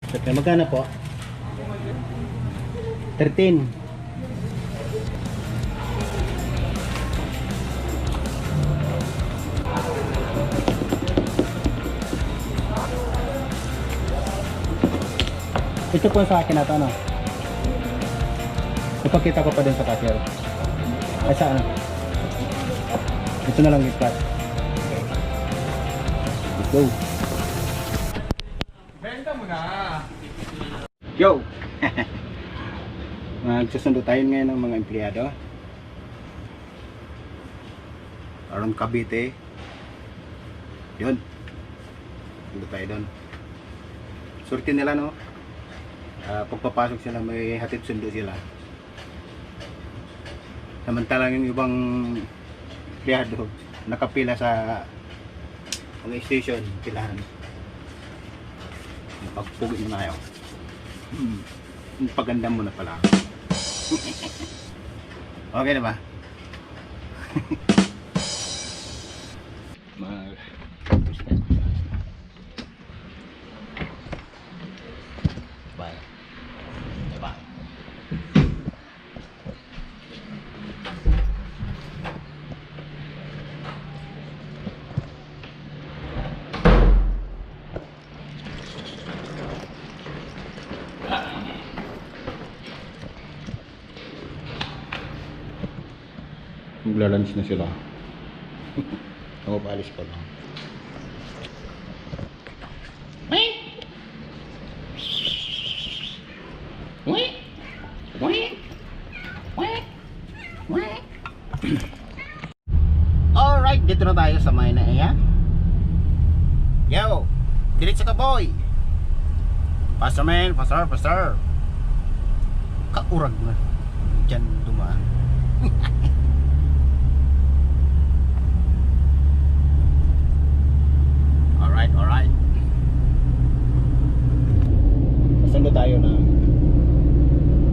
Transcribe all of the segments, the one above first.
Okay, magkano po? 13. Ito po sa akin na ito, ano? Ipakita ko pa din sa cashier. Ay, saan? Ito na lang gift card. Let's go. Benta mo na. Yo! Magsusundo tayo ngayon ng mga empleyado. Around Cavite. Yun. Sundo tayo doon. Surti nila, no? Pagpapasok sila, may hatid sundo sila. Samantalang yung ibang empleyado nakapila sa mga station, pilahan. Pagpugi mo na kayo. Paganda mo na pala. Okay na ba? Magla-lunch na sila. Ako paalis pa lang. Alright, dito na tayo sa may naaya. Yo! Diretso ka, boy! Faster, man! Faster, faster! Kaurag na. Diyan dumaan. Alright, alright. Masundo tayo na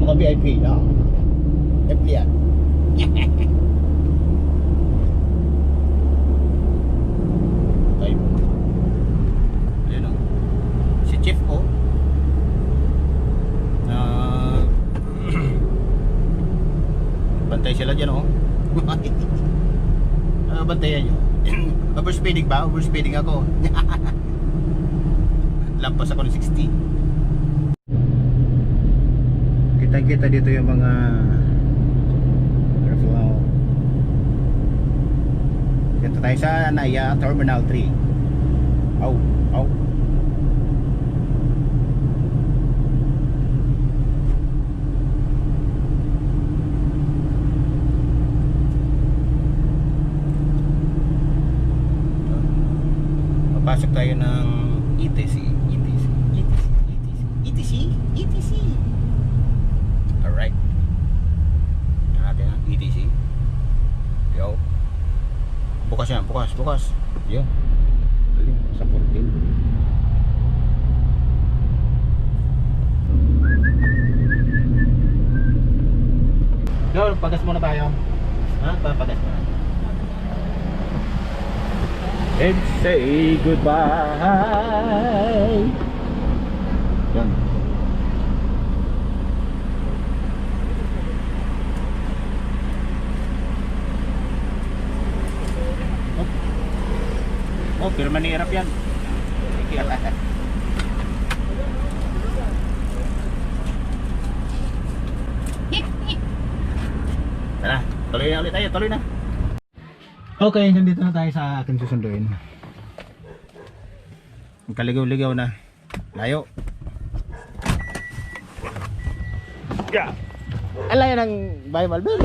mga VIP na empleyado. Tayo. Ayun o. Si Chief O. Bantay sila dyan o. Bantayan nyo. Overspeeding ba? Overspeeding ako. Lampas ako ng 60. Kita-kita dito yung mga airflow. Dito tayo sa Naya Terminal 3. Aw, aw. Pasok tayo ng ETC. Alright. Natin ang ETC. Yo. Bukas yan, bukas. Yo. Sa 14. Yo, pagas muna tayo. Ha? Papagas muna. And say goodbye. Yan. Oh, pero manirap yan. Tara, tuloy na ulit tayo, tuloy na. Okay, nandito na tayo sa ating susunduin. Kaligaw-ligaw na. Layo. Yeah. Alayo ng Bible Bill.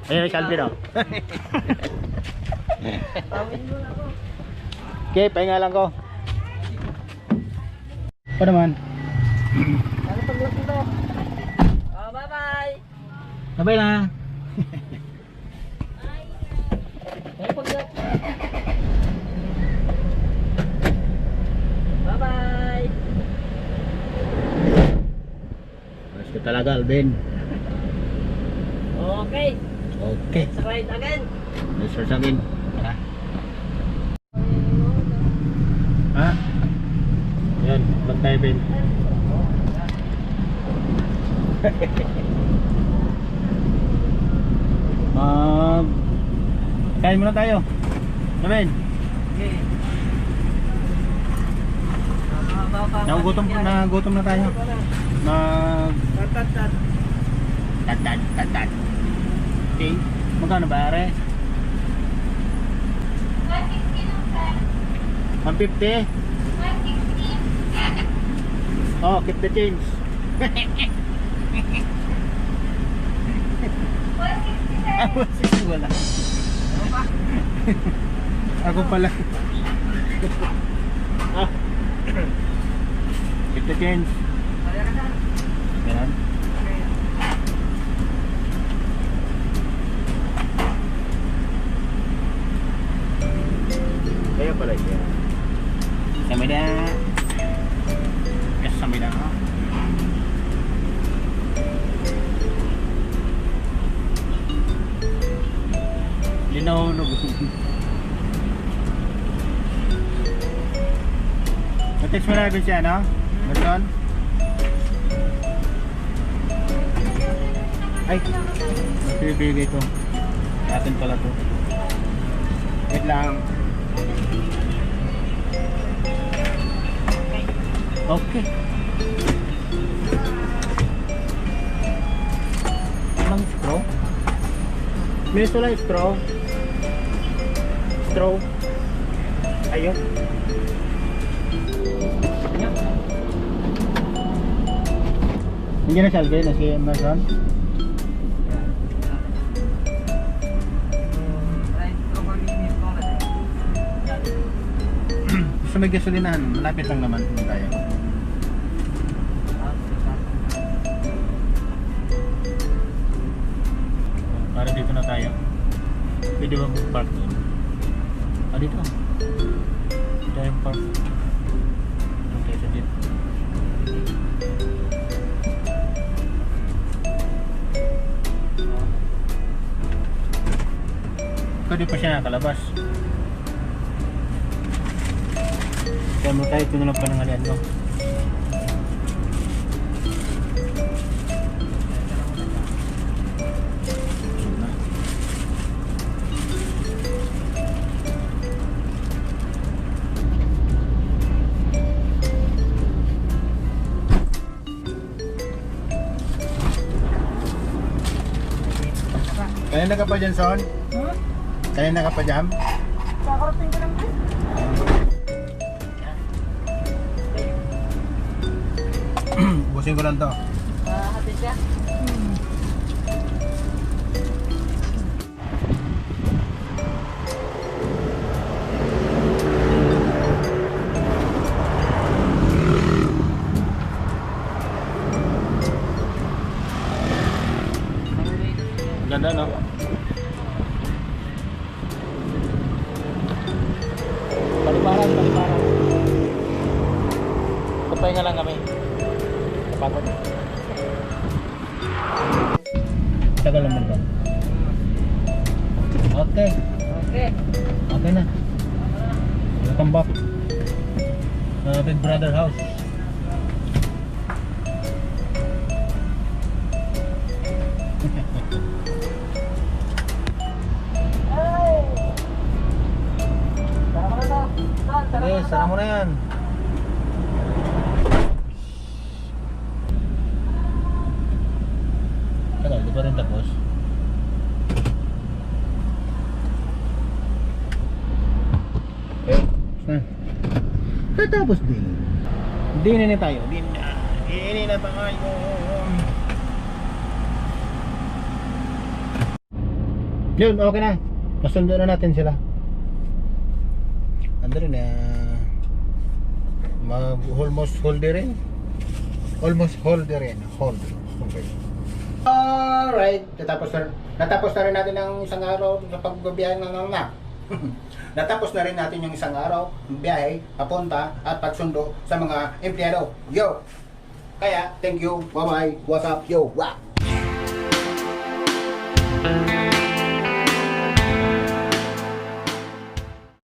Ayun ay Calvin o. Okay, pahinga lang ko. Pa naman. Ano pag-vlog dito? Oh, bye-bye! Bye-bye na. Ano pag-vlog? Bye-bye! Paras ka talaga, Alvin. Okay, Okay. let's ride again! Let's start again. Tara. Ha? Bantay Ben. Kain muna tayo. Ben. Okay. Nagutom na tayo. Tatat. Tatad. Okay. Magkano ba, are? 150. Oh, keep the change. Ah, 160 wala. Ako pala. Ah. Keep the change. Ganun. Kaya pala siya. Samida. Yes, samida. Linaw no. Natext mo na rin siya, no? Meron? Ay! Bibigay ito. Atin pala ito. Wait lang. Okay. Anong straw? Minutes wala yung straw. Straw. Ayun. Hindi na salve na si Amazon. Gusto may gasolinahan, malapit lang naman kung tayo. Para dito na tayo. Pwede ba mag-park doon? Ah, dito. Dito yung park. Okay, so dito. Pwede pa siya nakalabas. Kaya mo tayo, ito na lang panangalian mo. Kanina ka pa dyan, Son? Huh? Kanina ka pa dyan? Kakarating ko lang din. Busin ko lang to. Hatid ka? Ganda, no? Paliparan. Kapahinga lang kami. Kapagod. Tagal naman ba? Okay. Okay. Okay na. Welcome back. Big Brother house. Sige, sana mo na yan. Tagal, di pa rin tapos. Tatapos din. Dinin na tayo. Dinin na tayo. Yun, okay na. Masundo na natin sila. Ando rin na almost hold rin. Almost hold rin. Hold. Okay. Alright. Natapos na rin natin ang isang araw sa pagbabiyahe ng na. Natapos na rin natin yung isang araw ng biyahe, papunta at pagsundo sa mga empleyado. Yo! Kaya, thank you. Bye-bye. What's up? Yo! Wow!